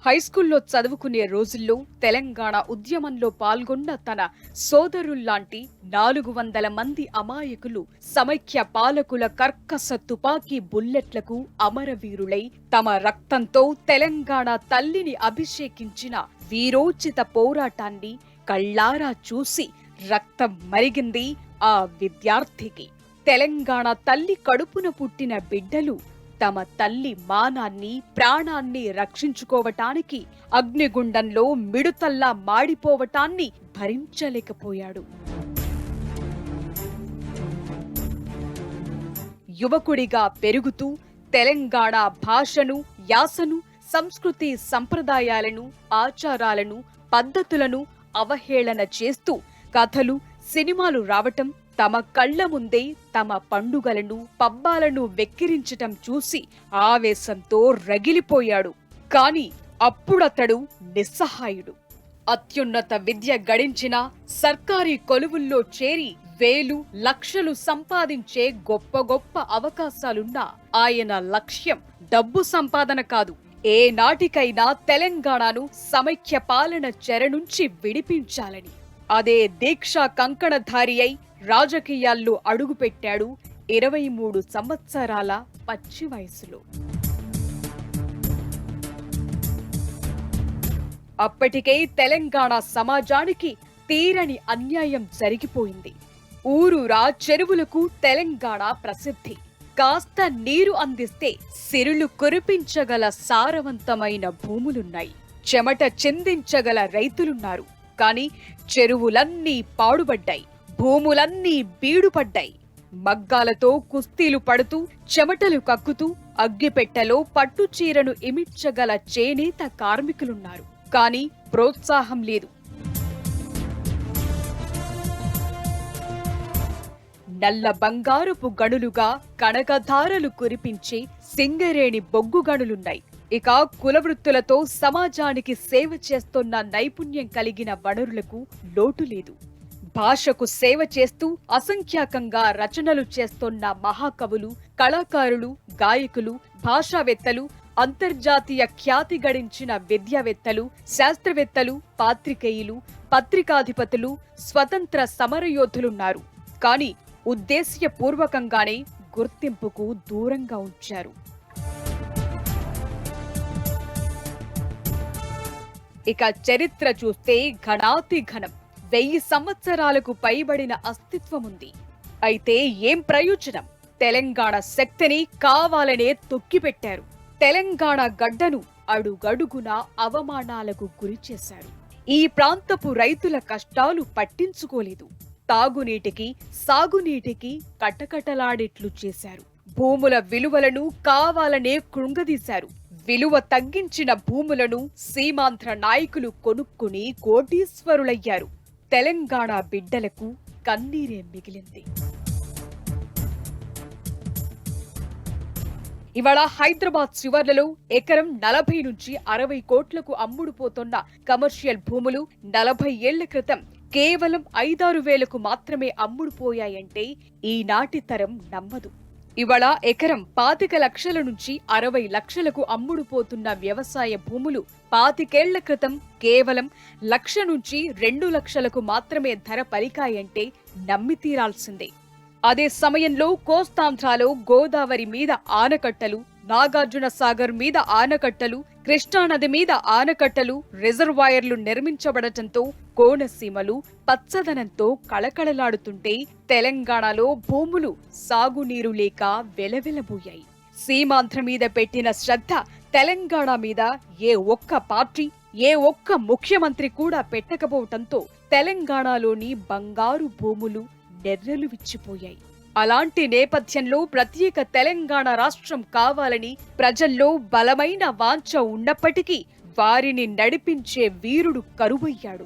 హైస్కూల్లో చదువుకునే రోజుల్లో తెలంగాణ ఉద్యమంలో పాల్గొన్న తన సోదరుల్లాంటి 400 మంది అమాయకులు సమైక్య పాలకుల కర్కశ తుపాకీ బుల్లెట్లకు అమరవీరులై తమ రక్తంతో తెలంగాణ తల్లిని అభిషేకించిన వీరోచిత పోరాటాన్ని కళ్ళారా చూసి రక్తం మరిగింది ఆ విద్యార్థికి. తెలంగాణ తల్లి కడుపున పుట్టిన బిడ్డలు తమ తల్లి మానాన్ని ప్రాణాన్ని రక్షించుకోవటానికి అగ్నిగుండంలో మిడుతల్లా మాడిపోవటాన్ని భరించలేకపోయాడు. యువకుడిగా పెరుగుతూ తెలంగాణ భాషను, యాసను, సంస్కృతి సంప్రదాయాలను, ఆచారాలను, పద్ధతులను అవహేళన చేస్తూ కథలు, సినిమాలు రావటం, తమ కళ్ల ముందే తమ పండుగలను, పబ్బాలను వెక్కిరించటం చూసి ఆవేశంతో రగిలిపోయాడు. కాని అప్పుడతడు నిస్సహాయుడు. అత్యున్నత విద్య గడించిన సర్కారీ కొలువుల్లో చేరి వేలు, లక్షలు సంపాదించే గొప్ప గొప్ప అవకాశాలున్నా ఆయన లక్ష్యం డబ్బు సంపాదన కాదు. ఏ నాటికైనా తెలంగాణను సమైక్య పాలన చెర నుంచి విడిపించాలని. అదే దీక్షా కంకణధారి అయి రాజకీయాల్లో అడుగుపెట్టాడు 23 సంవత్సరాల పచ్చి వయసులో. అప్పటికే తెలంగాణ సమాజానికి తీరని అన్యాయం జరిగిపోయింది. ఊరూరా చెరువులకు తెలంగాణ ప్రసిద్ధి. కాస్త నీరు అందిస్తే సిరులు కురిపించగల సారవంతమైన భూములున్నాయి. చెమట చిందించగల రైతులున్నారు. కాని చెరువులన్నీ పాడుబడ్డాయి, భూములన్నీ బీడుపడ్డాయి. మగ్గాలతో కుస్తీలు పడుతూ, చెమటలు కక్కుతూ, అగ్గిపెట్టెలో పట్టుచీరను ఇమిడ్చగల చేనేత కార్మికులున్నారు. కాని ప్రోత్సాహం లేదు. నల్ల బంగారపు గనులుగా కనకధారలు కురిపించే సింగరేణి బొగ్గు గనులున్నాయి. ఇక కులవృత్తులతో సమాజానికి సేవ చేస్తున్న నైపుణ్యం కలిగిన వనరులకు లోటు లేదు. భాషకు సేవ చేస్తూ అసంఖ్యాకంగా రచనలు చేస్తున్న మహాకవులు, కళాకారులు, గాయకులు, భాషావేత్తలు, అంతర్జాతీయ ఖ్యాతి గడించిన విద్యావేత్తలు, శాస్త్రవేత్తలు, పాత్రికేయులు, పత్రికాధిపతులు, స్వతంత్ర సమరయోధులున్నారు. కాని ఉద్దేశ్యపూర్వకంగానే గుర్తింపుకు దూరంగా ఉంచారు. ఇక చరిత్ర చూస్తే ఘనాతి ఘనం. 1000 సంవత్సరాలకు పైబడిన అస్తిత్వముంది. అయితే ఏం ప్రయోజనం? తెలంగాణ శక్తిని కావాలనే తొక్కిపెట్టారు. తెలంగాణ గడ్డను అడుగడుగున అవమానాలకు గురిచేశారు. ఈ ప్రాంతపు రైతుల కష్టాలు పట్టించుకోలేదు. తాగునీటికి, సాగునీటికి కటకటలాడేట్లు చేశారు. భూముల విలువలను కావాలనే కృంగదీశారు. విలువ తగ్గించిన భూములను సీమాంధ్ర నాయకులు కొనుక్కుని కోటీశ్వరులయ్యారు. తెలంగాణ బిడ్డలకు కన్నీరే మిగిలింది. ఇవాళ హైదరాబాద్ శివర్లలో ఎకరం 40 నుంచి 60 కోట్లకు అమ్ముడుపోతున్న కమర్షియల్ భూములు 40 ఏళ్ల క్రితం కేవలం 5-6 వేలకు మాత్రమే అమ్ముడుపోయాయంటే ఈనాటి తరం నమ్మదు. ఇవాళ ఎకరం 25 లక్షల నుంచి 60 లక్షలకు అమ్ముడుపోతున్న వ్యవసాయ భూములు 25 ఏళ్ల క్రితం కేవలం 1 లక్ష నుంచి 2 లక్షలకు మాత్రమే ధర పలికాయంటే నమ్మి తీరాల్సిందే. అదే సమయంలో కోస్తాంధ్రాలో గోదావరి మీద ఆనకట్టలు, నాగార్జున సాగర్ మీద ఆనకట్టలు, కృష్ణానది మీద ఆనకట్టలు, రిజర్వాయర్లు నిర్మించబడటంతో కోనసీమలు పచ్చదనంతో కళకళలాడుతుంటే తెలంగాణలో భూములు సాగునీరు లేక వెలవెలబోయాయి. సీమాంధ్ర మీద పెట్టిన శ్రద్ధ తెలంగాణ మీద ఏ ఒక్క పార్టీ, ఏ ఒక్క ముఖ్యమంత్రి కూడా పెట్టకపోవటంతో తెలంగాణలోని బంగారు భూములు నెర్రెలు విచ్చిపోయాయి. అలాంటి నేపథ్యంలో ప్రత్యేక తెలంగాణ రాష్ట్రం కావాలని ప్రజల్లో బలమైన వాంఛ ఉన్నప్పటికీ వారిని నడిపించే వీరుడు కరువయ్యాడు.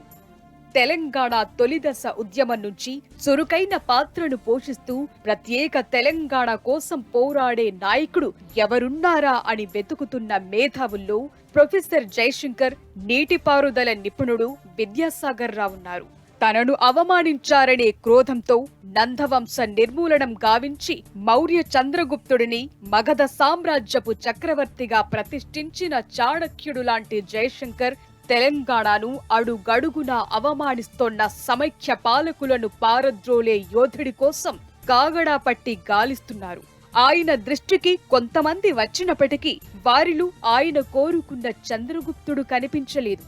తెలంగాణ తొలిదశ ఉద్యమం నుంచి చురుకైన పాత్రను పోషిస్తూ ప్రత్యేక తెలంగాణ కోసం పోరాడే నాయకుడు ఎవరున్నారా అని వెతుకుతున్న మేధావుల్లో ప్రొఫెసర్ జయశంకర్, నీటిపారుదల నిపుణుడు విద్యాసాగర్ రావు ఉన్నారు. తనను అవమానించారనే క్రోధంతో నందవంశ నిర్మూలనం గావించి మౌర్య చంద్రగుప్తుడిని మగధ సామ్రాజ్యపు చక్రవర్తిగా ప్రతిష్ఠించిన చాణక్యుడు లాంటి జయశంకర్ తెలంగాణను అడుగడుగునా అవమానిస్తోన్న సమైక్య పాలకులను పారద్రోలే యోధుడి కోసం కాగడా పట్టి గాలిస్తున్నారు. ఆయన దృష్టికి కొంతమంది వచ్చినప్పటికీ వారిలో ఆయన కోరుకున్న చంద్రగుప్తుడు కనిపించలేదు.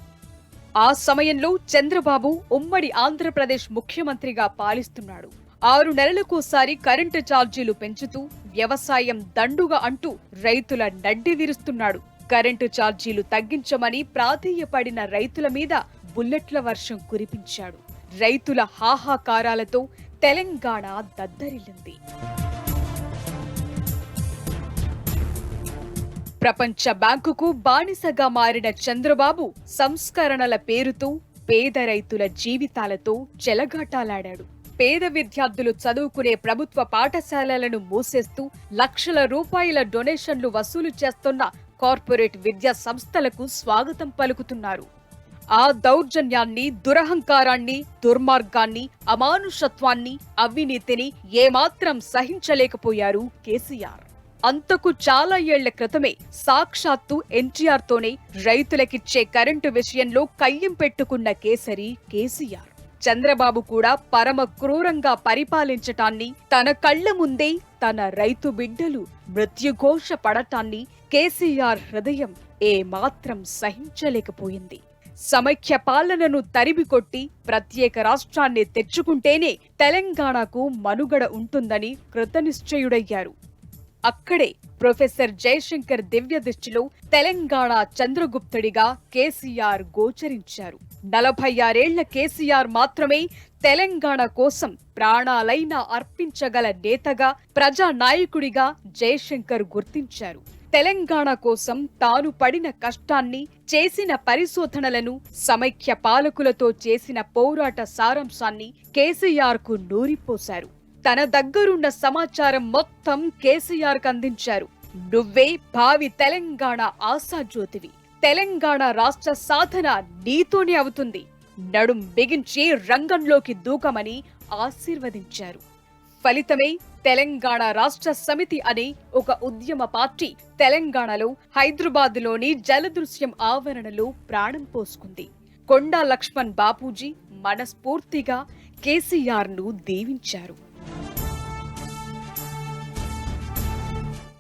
ఆ సమయంలో చంద్రబాబు ఉమ్మడి ఆంధ్రప్రదేశ్ ముఖ్యమంత్రిగా పాలిస్తున్నాడు. 6 నెలలకోసారి కరెంటు ఛార్జీలు పెంచుతూ వ్యవసాయం దండుగా అంటూ రైతుల నడ్డి విరుస్తున్నాడు. కరెంటు ఛార్జీలు తగ్గించమని ప్రాధేయపడిన రైతుల మీద బుల్లెట్ల వర్షం కురిపించాడు. రైతుల హాహాకారాలతో తెలంగాణ దద్దరిల్లింది. ప్రపంచ బ్యాంకుకు బానిసగా మారిన చంద్రబాబు సంస్కరణల పేరుతో పేద రైతుల జీవితాలతో చెలగాటాలాడాడు. పేద విద్యార్థులు చదువుకునే ప్రభుత్వ పాఠశాలలను మూసేస్తూ లక్షల రూపాయల డొనేషన్లు వసూలు చేస్తున్న కార్పొరేట్ విద్యా సంస్థలకు స్వాగతం పలుకుతున్నారు. ఆ దౌర్జన్యాన్ని, దురహంకారాన్ని, దుర్మార్గాన్ని, అమానుషత్వాన్ని, అవినీతిని ఏమాత్రం సహించలేకపోయారు కేసీఆర్. అంతకు చాలా ఏళ్ల క్రితమే సాక్షాత్తు ఎన్టీఆర్ తోనే రైతులకిచ్చే కరెంటు విషయంలో కయ్యం పెట్టుకున్న కేసరి కేసీఆర్. చంద్రబాబు కూడా పరమ క్రూరంగా పరిపాలించటాన్ని, తన కళ్ల ముందే తన రైతు బిడ్డలు మృత్యుఘోష పడటాన్ని కేసీఆర్ హృదయం ఏమాత్రం సహించలేకపోయింది. సమైక్య పాలనను తరిమికొట్టి ప్రత్యేక రాష్ట్రాన్ని తెచ్చుకుంటేనే తెలంగాణకు మనుగడ ఉంటుందని కృతనిశ్చయుడయ్యారు. అక్కడే ప్రొఫెసర్ జయశంకర్ దివ్య దృష్టిలో తెలంగాణ చంద్రగుప్తుడిగా కేసీఆర్ గోచరించారు. 46 ఏళ్ల కేసీఆర్ మాత్రమే తెలంగాణ కోసం ప్రాణాలైనా అర్పించగల నేతగా, ప్రజానాయకుడిగా జయశంకర్ గుర్తించారు. తెలంగాణ కోసం తాను పడిన కష్టాన్ని, చేసిన పరిశోధనలను, సమైక్య పాలకులతో చేసిన పోరాట సారాంశాన్ని కేసీఆర్కు నూరిపోశారు. తన దగ్గరున్న సమాచారం మొత్తం కేసీఆర్కు అందించారు. నువ్వే భావి తెలంగాణ ఆశాజ్యోతివి. తెలంగాణ రాష్ట్ర సాధన నీతోనే అవుతుంది. నడుం బిగించి రంగంలోకి దూకమని ఆశీర్వదించారు. ఫలితమే తెలంగాణ రాష్ట్ర సమితి అనే ఒక ఉద్యమ పార్టీ తెలంగాణలో హైదరాబాద్లోని జలదృశ్యం ఆవరణలో ప్రాణం పోసుకుంది. కొండా లక్ష్మణ్ బాపూజీ మనస్ఫూర్తిగా కేసీఆర్ను దీవించారు.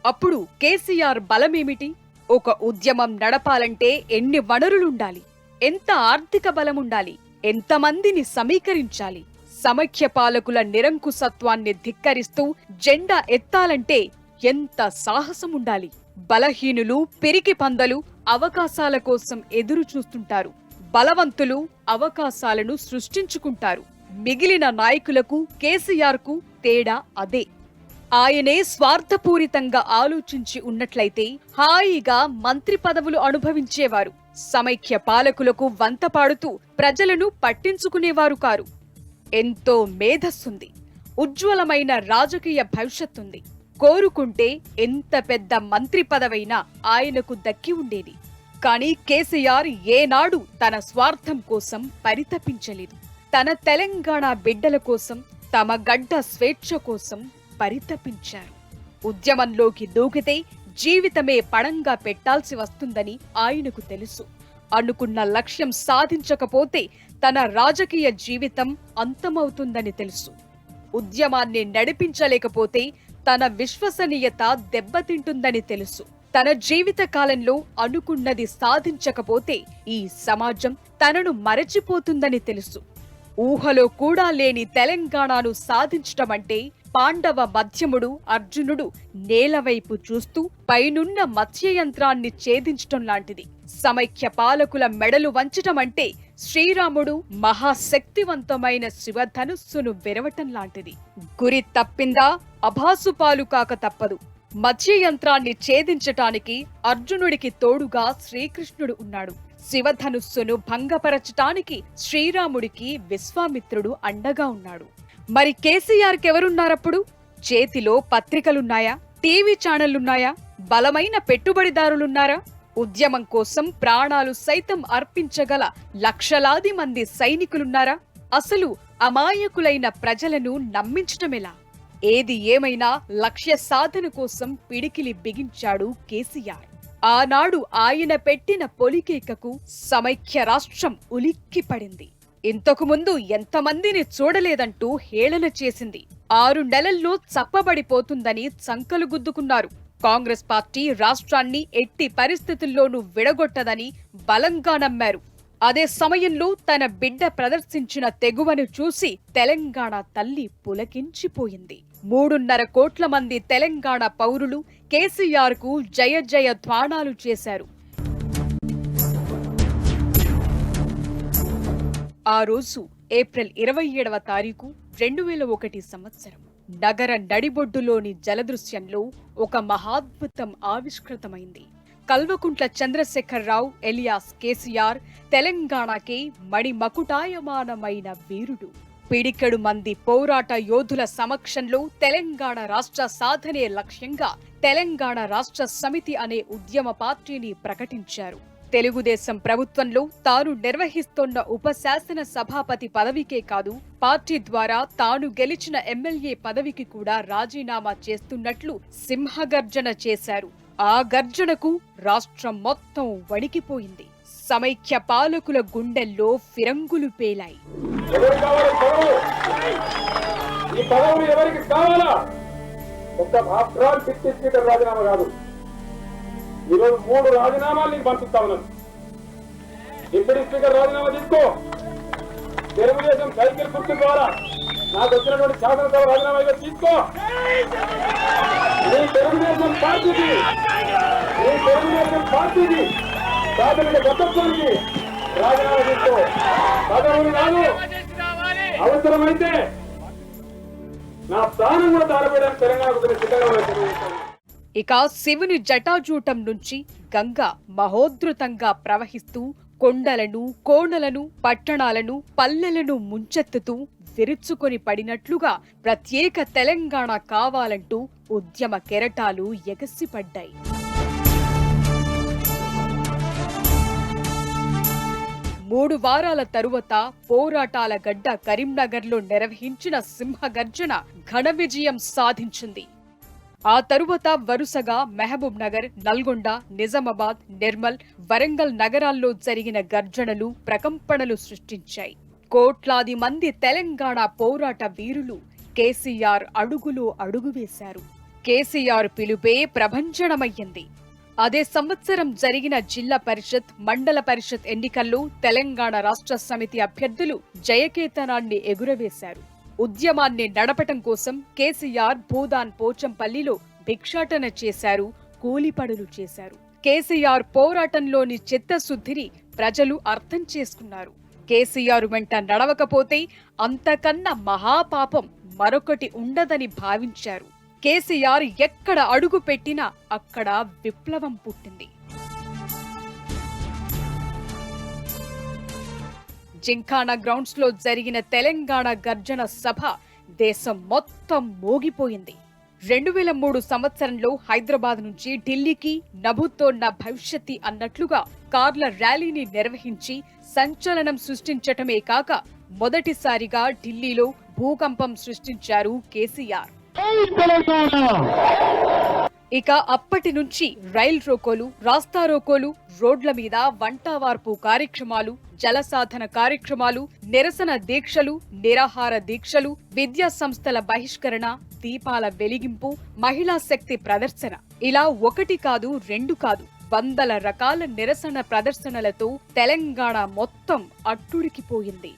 అప్పుడు కేసీఆర్ బలమేమిటి? ఒక ఉద్యమం నడపాలంటే ఎన్ని వనరులుండాలి, ఎంత ఆర్థిక బలముండాలి, ఎంతమందిని సమీకరించాలి, సమైక్య పాలకుల నిరంకుశత్వాన్ని ధిక్కరిస్తూ జెండా ఎత్తాలంటే ఎంత సాహసముండాలి. బలహీనులు, పిరికి పందలు అవకాశాల కోసం ఎదురు చూస్తుంటారు. బలవంతులు అవకాశాలను సృష్టించుకుంటారు. మిగిలిన నాయకులకు, కేసీఆర్కు తేడా అదే. ఆయనే స్వార్థపూరితంగా ఆలోచించి ఉన్నట్లయితే హాయిగా మంత్రి పదవులు అనుభవించేవారు. సమైక్య పాలకులకు వంత పాడుతూ ప్రజలను పట్టించుకునేవారు కారు. ఎంతో మేధస్సుంది, ఉజ్వలమైన రాజకీయ భవిష్యత్తుంది. కోరుకుంటే ఎంత పెద్ద మంత్రి పదవైనా ఆయనకు దక్కి ఉండేది. కానీ కేసీఆర్ ఏనాడు తన స్వార్థం కోసం పరితపించలేదు. తన తెలంగాణ బిడ్డల కోసం, తమ గడ్డ స్వేచ్ఛ కోసం పరితపించారు. ఉద్యమంలోకి దూకితే జీవితమే పణంగా పెట్టాల్సి వస్తుందని ఆయనకు తెలుసు. అనుకున్న లక్ష్యం సాధించకపోతే తన రాజకీయ జీవితం అంతమవుతుందని తెలుసు. ఉద్యమాన్ని నడిపించలేకపోతే తన విశ్వసనీయత దెబ్బతింటుందని తెలుసు. తన జీవిత కాలంలో అనుకున్నది సాధించకపోతే ఈ సమాజం తనను మరచిపోతుందని తెలుసు. ఊహలో కూడా లేని తెలంగాణను సాధించటమంటే పాండవ మధ్యముడు అర్జునుడు నేలవైపు చూస్తూ పైనున్న మత్స్యయంత్రాన్ని ఛేదించటం లాంటిది. సమైక్య పాలకుల మెడలు వంచటమంటే శ్రీరాముడు మహాశక్తివంతమైన శివధనుస్సును విరవటం లాంటిది. గురి తప్పిందా అభాసుపాలు కాక తప్పదు. మత్స్యయంత్రాన్ని ఛేదించటానికి అర్జునుడికి తోడుగా శ్రీకృష్ణుడు ఉన్నాడు. శివధనుస్సును భంగపరచటానికి శ్రీరాముడికి విశ్వామిత్రుడు అండగా ఉన్నాడు. మరి కేసీఆర్కెవరున్నారప్పుడు? చేతిలో పత్రికలున్నాయా? టీవీ ఛానళ్లున్నాయా? బలమైన పెట్టుబడిదారులున్నారా? ఉద్యమం కోసం ప్రాణాలు సైతం అర్పించగల లక్షలాది మంది సైనికులున్నారా? అసలు అమాయకులైన ప్రజలను నమ్మించటమెలా? ఏది ఏమైనా లక్ష్య సాధన కోసం పిడికిలి బిగించాడు కేసీఆర్. ఆనాడు ఆయన పెట్టిన పొలికేకకు సమైక్య రాష్ట్రం ఉలిక్కిపడింది. ఇంతకు ముందు ఎంతమందిని చూడలేదంటూ హేళన చేసింది. 6 నెలల్లో చప్పబడిపోతుందని చంకలు గుద్దుకున్నారు. కాంగ్రెస్ పార్టీ రాష్ట్రాన్ని ఎట్టి పరిస్థితుల్లోనూ విడగొట్టదని బలంగా నమ్మారు. అదే సమయంలో తన బిడ్డ ప్రదర్శించిన తెగువను చూసి తెలంగాణ తల్లి పులకించిపోయింది. 3.5 కోట్ల మంది తెలంగాణ పౌరులు కేసీఆర్ కు జయ జయ ధ్వానాలు చేశారు. ఆ రోజు ఏప్రిల్ 27వ తారీఖు 2001 సంవత్సరం. నగర నడిబొడ్డులోని జలదృశ్యంలో ఒక మహాద్భుతం ఆవిష్కృతమైంది. కల్వకుంట్ల చంద్రశేఖరరావు ఎలియాస్ కేసీఆర్ తెలంగాణకే మణిమకుటాయమానమైన వీరుడు. పిడికెడు మంది పోరాట యోధుల సమక్షంలో తెలంగాణ రాష్ట్ర సాధనే లక్ష్యంగా తెలంగాణ రాష్ట్ర సమితి అనే ఉద్యమ పార్టీని ప్రకటించారు. తెలుగుదేశం ప్రభుత్వంలో తాను నిర్వహిస్తోన్న ఉపశాసన సభాపతి పదవికే కాదు, పార్టీ ద్వారా తాను గెలిచిన ఎమ్మెల్యే పదవికి కూడా రాజీనామా చేస్తున్నట్లు సింహగర్జన చేశారు. ఆ గర్జనకు రాష్ట్రం మొత్తం వణికిపోయింది. సమైక్య పాలకుల గుండెల్లో ఫిరంగులు పేలాయి. ఈరోజు 3 రాజీనామాలు నీకు పంపిస్తా ఉన్నాను. డిప్యూటీ స్పీకర్ రాజీనామా తీసుకో. తెలుగుదేశం సైకిల్ గుర్తు ద్వారా నాకు వచ్చినటువంటి శాసనసభ రాజీనామా తీసుకో. నీ తెలుగుదేశం పార్టీకి ప్రాథమిక సభ్యత్వానికి రాజీనామా తీసుకో. పదవులు కాదు, అవసరమైతే నా ప్రాణం కూడా తారపడడానికి తెలంగాణకు సిద్ధంగా. ఇక శివుని జటాజూటం నుంచి గంగ మహోద్ధృతంగా ప్రవహిస్తూ కొండలను, కోణలను, పట్టణాలను, పల్లెలను ముంచెత్తుతూ విరుచుకొని పడినట్లుగా ప్రత్యేక తెలంగాణ కావాలంటూ ఉద్యమ కెరటాలు ఎగసిపడ్డాయి. మూడు వారాల తరువాత పోరాటాల గడ్డ కరీంనగర్లో నిర్వహించిన సింహగర్జన ఘన విజయం సాధించింది. ఆ తరువాత వరుసగా మహబూబ్ నగర్, నల్గొండ, నిజామాబాద్, నిర్మల్, వరంగల్ నగరాల్లో జరిగిన గర్జనలు ప్రకంపనలు సృష్టించాయి. కోట్లాది మంది తెలంగాణ పోరాట వీరులు కేసీఆర్ అడుగులో అడుగు వేశారు. కేసీఆర్ పిలుపే ప్రభంజనమయ్యింది. అదే సంవత్సరం జరిగిన జిల్లా పరిషత్, మండల పరిషత్ ఎన్నికల్లో తెలంగాణ రాష్ట్ర సమితి అభ్యర్థులు జయకేతనాన్ని ఎగురవేశారు. ఉద్యమాన్ని నడపటం కోసం కేసీఆర్ భూదాన్ పోచంపల్లిలో భిక్షాటన చేశారు, కూలిపడులు చేశారు. కేసీఆర్ పోరాటంలోని చిత్తశుద్ధిని ప్రజలు అర్థం చేసుకున్నారు. కేసీఆర్ వెంట నడవకపోతే అంతకన్నా మహాపాపం మరొకటి ఉండదని భావించారు. కేసీఆర్ ఎక్కడ అడుగు పెట్టినా అక్కడ విప్లవం పుట్టింది. జింఖానా గ్రౌండ్స్ లో జరిగిన తెలంగాణ గర్జన సభ దేశం మొత్తం మోగిపోయింది. 2003 సంవత్సరంలో హైదరాబాద్ నుంచి ఢిల్లీకి నభుతో నా భవిష్యత్తి అన్నట్లుగా కార్ల ర్యాలీని నిర్వహించి సంచలనం సృష్టించటమే కాక మొదటిసారిగా ఢిల్లీలో భూకంపం సృష్టించారు కేసీఆర్. ఇక అప్పటి నుంచి రైల్ రోకోలు, రాస్తా రోకోలు, రోడ్ల మీద వంటవార్పు కార్యక్రమాలు, జలసాధన కార్యక్రమాలు, నిరసన దీక్షలు, నిరాహార దీక్షలు, విద్యా సంస్థల బహిష్కరణ, దీపాల వెలిగింపు, మహిళా శక్తి ప్రదర్శన, ఇలా ఒకటి కాదు, రెండు కాదు, వందల రకాల నిరసన ప్రదర్శనలతో తెలంగాణ మొత్తం అట్టుడికిపోయింది.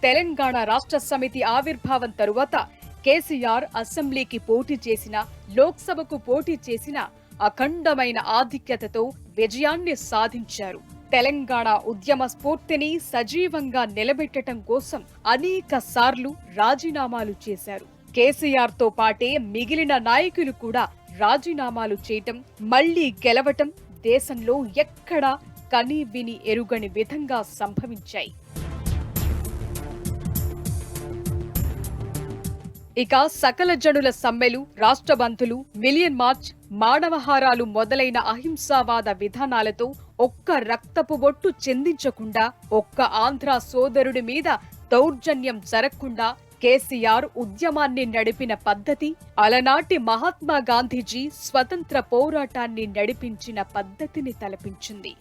తెలంగాణ రాష్ట్ర సమితి ఆవిర్భావం తరువాత కేసీఆర్ అసెంబ్లీకి పోటీ చేసిన, లోక్సభకు పోటీ చేసిన అఖండమైన ఆధిక్యతతో విజయాన్ని సాధించారు. తెలంగాణ ఉద్యమ స్ఫూర్తిని సజీవంగా నిలబెట్టడం కోసం అనేక సార్లు రాజీనామాలు చేశారు. కేసీఆర్ తో పాటే మిగిలిన నాయకులు కూడా రాజీనామాలు చేయటం, మళ్లీ గెలవటం దేశంలో ఎక్కడా కని విని ఎరుగని విధంగా సంభవించాయి. ఇక సకల జనుల సమ్మెలు, రాష్ట్ర బంధులు, మిలియన్ మార్చ్, మానవహారాలు మొదలైన అహింసావాద విధానాలతో ఒక్క రక్తపు బొట్టు చెందించకుండా, ఒక్క ఆంధ్ర సోదరుడి మీద దౌర్జన్యం జరగకుండా కేసీఆర్ ఉద్యమాన్ని నడిపిన పద్ధతి, అలనాటి మహాత్మా గాంధీజీ స్వతంత్ర పోరాటాన్ని నడిపించిన పద్ధతిని తలపించింది.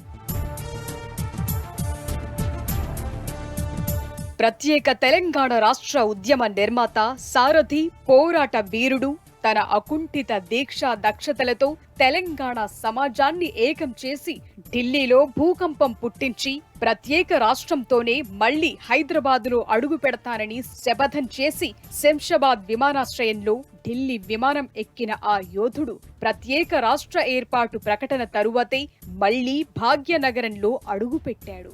ప్రత్యేక తెలంగాణ రాష్ట్ర ఉద్యమ నిర్మాత, సారథి, పోరాట వీరుడు తన అకుంఠిత దీక్షా దక్షతలతో తెలంగాణ సమాజాన్ని ఏకం చేసి ఢిల్లీలో భూకంపం పుట్టించి ప్రత్యేక రాష్ట్రంతోనే మళ్లీ హైదరాబాదులో అడుగు పెడతానని శపథం చేసి శంషాబాద్ విమానాశ్రయంలో ఢిల్లీ విమానం ఎక్కిన ఆ యోధుడు ప్రత్యేక రాష్ట్ర ఏర్పాటు ప్రకటన తరువాతే మళ్లీ భాగ్యనగరంలో అడుగుపెట్టాడు.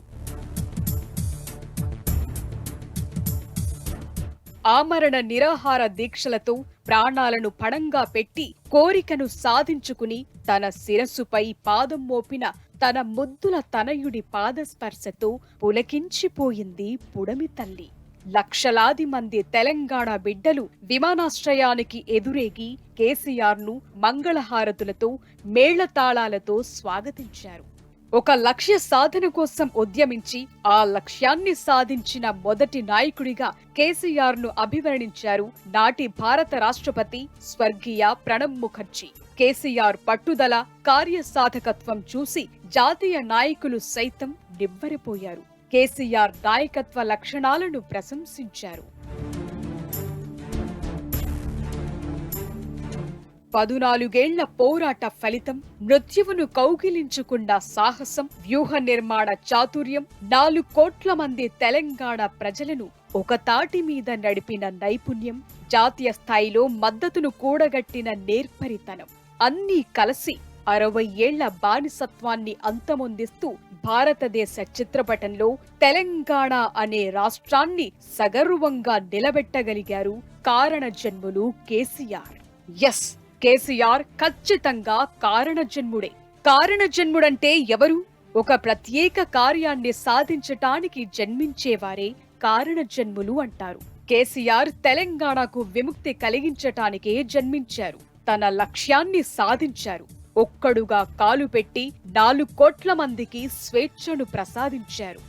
ఆమరణ నిరాహార దీక్షలతో ప్రాణాలను పణంగా పెట్టి కోరికను సాధించుకుని తన శిరస్సుపై పాదం మోపిన తన ముద్దుల తనయుడి పాదస్పర్శతో పులకించిపోయింది పుడమి తల్లి. లక్షలాది మంది తెలంగాణ బిడ్డలు విమానాశ్రయానికి ఎదురేగి కేసీఆర్ను మంగళహారతులతో, మేళతాళాలతో స్వాగతించారు. ఒక లక్ష్య సాధన కోసం ఉద్యమించి ఆ లక్ష్యాన్ని సాధించిన మొదటి నాయకుడిగా కేసీఆర్ను అభివర్ణించారు నాటి భారత రాష్ట్రపతి స్వర్గీయ ప్రణబ్ ముఖర్జీ. కేసీఆర్ పట్టుదల, కార్యసాధకత్వం చూసి జాతీయ నాయకులు సైతం నివ్వెరపోయారు. కేసీఆర్ నాయకత్వ లక్షణాలను ప్రశంసించారు. 14 ఏళ్ల పోరాట ఫలితం, మృత్యువును కౌగిలించుకున్న సాహసం, వ్యూహ నిర్మాణ చాతుర్యం, 4 కోట్ల మంది తెలంగాణ ప్రజలను ఒక తాటి మీద నడిపిన నైపుణ్యం, జాతీయ స్థాయిలో మద్దతును కూడగట్టిన నేర్పరితనం అన్నీ కలిసి 60 ఏళ్ల బానిసత్వాన్ని అంతమొందిస్తూ భారతదేశ చిత్రపటంలో తెలంగాణ అనే రాష్ట్రాన్ని సగర్వంగా నిలబెట్టగలిగారు కారణజన్ములు కేసీఆర్. ఎస్, కేసీఆర్ ఖచ్చితంగా కారణజన్ముడే. కారణజన్ముడంటే ఎవరు? ఒక ప్రత్యేక కార్యాన్ని సాధించటానికి జన్మించేవారే కారణజన్ములు అంటారు. కేసీఆర్ తెలంగాణకు విముక్తి కలిగించటానికే జన్మించారు. తన లక్ష్యాన్ని సాధించారు. ఒక్కడుగా కాలు పెట్టి 4 కోట్ల మందికి స్వేచ్ఛను ప్రసాదించారు.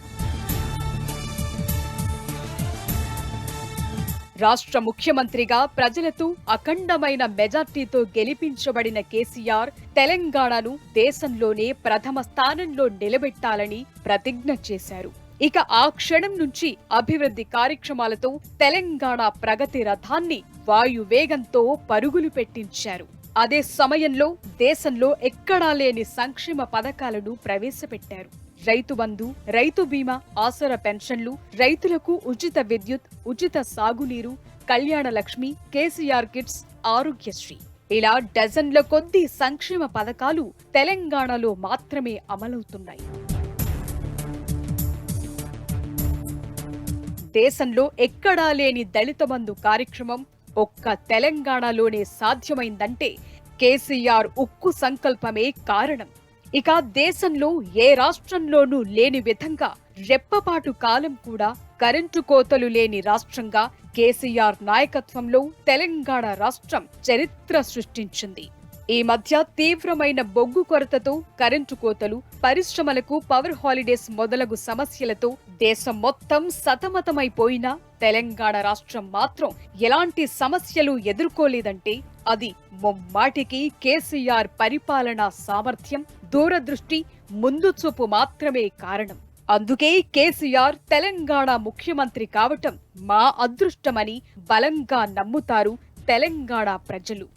రాష్ట్ర ముఖ్యమంత్రిగా ప్రజలతో అఖండమైన మెజార్టీతో గెలిపించబడిన కేసీఆర్ తెలంగాణను దేశంలోనే ప్రథమ స్థానంలో నిలబెట్టాలని ప్రతిజ్ఞ చేశారు. ఇక ఆ క్షణం నుంచి అభివృద్ధి కార్యక్రమాలతో తెలంగాణ ప్రగతి రథాన్ని వాయువేగంతో పరుగులు పెట్టించారు. అదే సమయంలో దేశంలో ఎక్కడా లేని సంక్షేమ పథకాలను ప్రవేశపెట్టారు. రైతు బంధు, రైతు బీమా, ఆసరా పెన్షన్లు, రైతులకు ఉచిత విద్యుత్, ఉచిత సాగునీరు, కళ్యాణ లక్ష్మి, కేసీఆర్ కిట్స్, ఆరోగ్యశ్రీ ఇలా డజన్ల కొద్దీ సంక్షేమ పథకాలు తెలంగాణలో మాత్రమే అమలవుతున్నాయి. దేశంలో ఎక్కడా లేని దళిత బంధు కార్యక్రమం ఒక్క తెలంగాణలోనే సాధ్యమైందంటే కేసీఆర్ ఉక్కు సంకల్పమే కారణం. ఇక దేశంలో ఏ రాష్ట్రంలోనూ లేని విధంగా రెప్పపాటు కాలం కూడా కరెంటు కోతలు లేని రాష్ట్రంగా కేసీఆర్ నాయకత్వంలో తెలంగాణ రాష్ట్రం చరిత్ర సృష్టించింది. ఈ మధ్య తీవ్రమైన బొగ్గు కొరతతో, కరెంటు కోతలు, పరిశ్రమలకు పవర్ హాలిడేస్ మొదలగు సమస్యలతో దేశం మొత్తం సతమతమైపోయినా తెలంగాణ రాష్ట్రం మాత్రం ఎలాంటి సమస్యలు ఎదుర్కోలేదంటే అది ముమ్మాటికి కేసీఆర్ పరిపాలనా సామర్థ్యం, దూరదృష్టి, ముందు చూపు మాత్రమే కారణం. అందుకే కేసీఆర్ తెలంగాణ ముఖ్యమంత్రి కావటం మా అదృష్టమని బలంగా నమ్ముతారు తెలంగాణ ప్రజలు.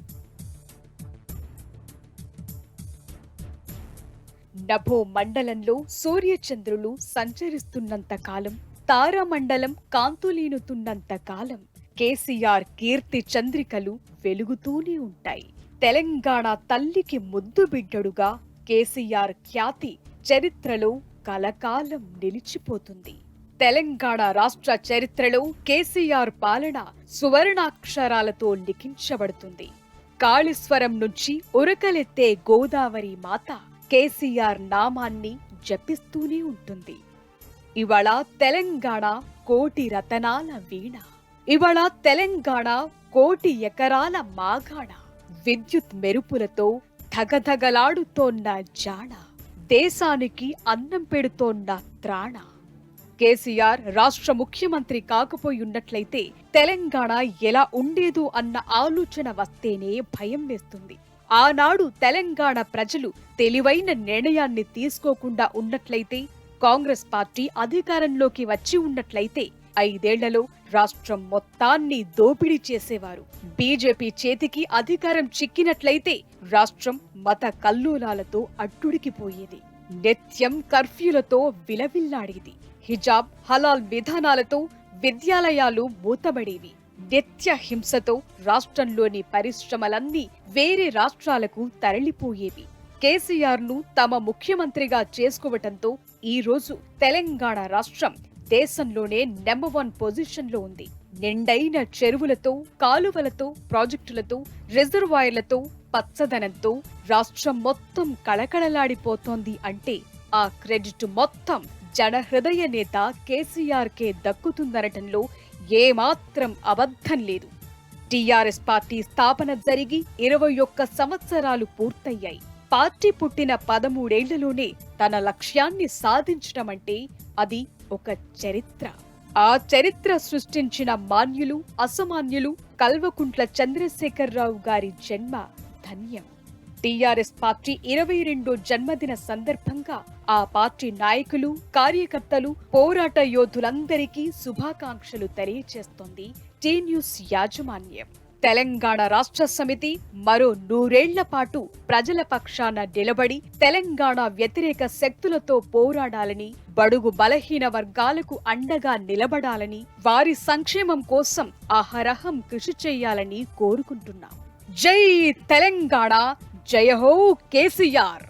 నభో మండలంలో సూర్యచంద్రులు సంచరిస్తున్నంత కాలం, తారామండలం కాంతులీనుతున్నంత కాలం కేసీఆర్ కీర్తి చంద్రికలు వెలుగుతూనే ఉంటాయి. తెలంగాణ తల్లికి ముద్దు బిడ్డడుగా కేసీఆర్ ఖ్యాతి చరిత్రలో కలకాలం నిలిచిపోతుంది. తెలంగాణ రాష్ట్ర చరిత్రలో కేసీఆర్ పాలన సువర్ణాక్షరాలతో లిఖించబడుతుంది. కాళేశ్వరం నుంచి ఉరకలెత్తే గోదావరి మాత కేసీఆర్ నామాన్ని జపిస్తూనే ఉంటుంది. ఇవాళ తెలంగాణ కోటి రతనాల వీణ. ఇవాళ తెలంగాణ 1,00,00,000 ఎకరాల మాగాణ, విద్యుత్ మెరుపులతో ధగధగలాడుతోన్న జాణ, దేశానికి అన్నం పెడుతోన్న త్రాణ. కేసీఆర్ రాష్ట్ర ముఖ్యమంత్రి కాకపోయున్నట్లయితే తెలంగాణ ఎలా ఉండేదో అన్న ఆలోచన వస్తేనే భయం వేస్తుంది. ఆనాడు తెలంగాణ ప్రజలు తెలివైన నిర్ణయాన్ని తీసుకోకుండా ఉన్నట్లయితే, కాంగ్రెస్ పార్టీ అధికారంలోకి వచ్చి ఉన్నట్లయితే 5 ఏళ్లలో రాష్ట్రం మొత్తాన్ని దోపిడీ చేసేవారు. బీజేపీ చేతికి అధికారం చిక్కినట్లయితే రాష్ట్రం మత కల్లోలాలతో అడ్డుడికిపోయేది. నిత్యం కర్ఫ్యూలతో విలవిల్లాడేది. హిజాబ్, హలాల్ విధానాలతో విద్యాలయాలు మూతబడేవి. నిత్య హింసతో రాష్ట్రంలోని పరిశ్రమలన్నీ వేరే రాష్ట్రాలకు తరలిపోయేవి. కేసీఆర్ను తమ ముఖ్యమంత్రిగా చేసుకోవటంతో ఈ రోజు తెలంగాణ రాష్ట్రం దేశంలోనే నెంబర్ 1 పొజిషన్లో ఉంది. నిండైన చెరువులతో, కాలువలతో, ప్రాజెక్టులతో, రిజర్వాయర్లతో, పచ్చదనంతో రాష్ట్రం మొత్తం కళకళలాడిపోతోంది అంటే ఆ క్రెడిట్ మొత్తం జనహృదయ నేత కేసీఆర్కే దక్కుతుందనటంలో ఏమాత్రం అబద్ధం లేదు. టీఆర్ఎస్ పార్టీ స్థాపన జరిగి 21 సంవత్సరాలు పూర్తయ్యాయి. పార్టీ పుట్టిన 13 ఏళ్లలోనే తన లక్ష్యాన్ని సాధించటమంటే అది ఒక చరిత్ర. ఆ చరిత్ర సృష్టించిన మాన్యులు, అసామాన్యులు కల్వకుంట్ల చంద్రశేఖరరావు గారి జన్మ ధన్యం. టీఆర్ఎస్ పార్టీ 22వ జన్మదిన సందర్భంగా ఆ పార్టీ నాయకులు, కార్యకర్తలు, పోరాట యోధులందరికీ శుభాకాంక్షలు తెలియజేస్తోంది టీ న్యూస్ యాజమాన్యం. తెలంగాణ రాష్ట్ర సమితి మరో 100 ఏళ్ల పాటు ప్రజల పక్షాన నిలబడి తెలంగాణ వ్యతిరేక శక్తులతో పోరాడాలని, బడుగు బలహీన వర్గాలకు అండగా నిలబడాలని, వారి సంక్షేమం కోసం అహరహం కృషి చేయాలని కోరుకుంటున్నాం. జై తెలంగాణ, జయ హో కేసీఆర్.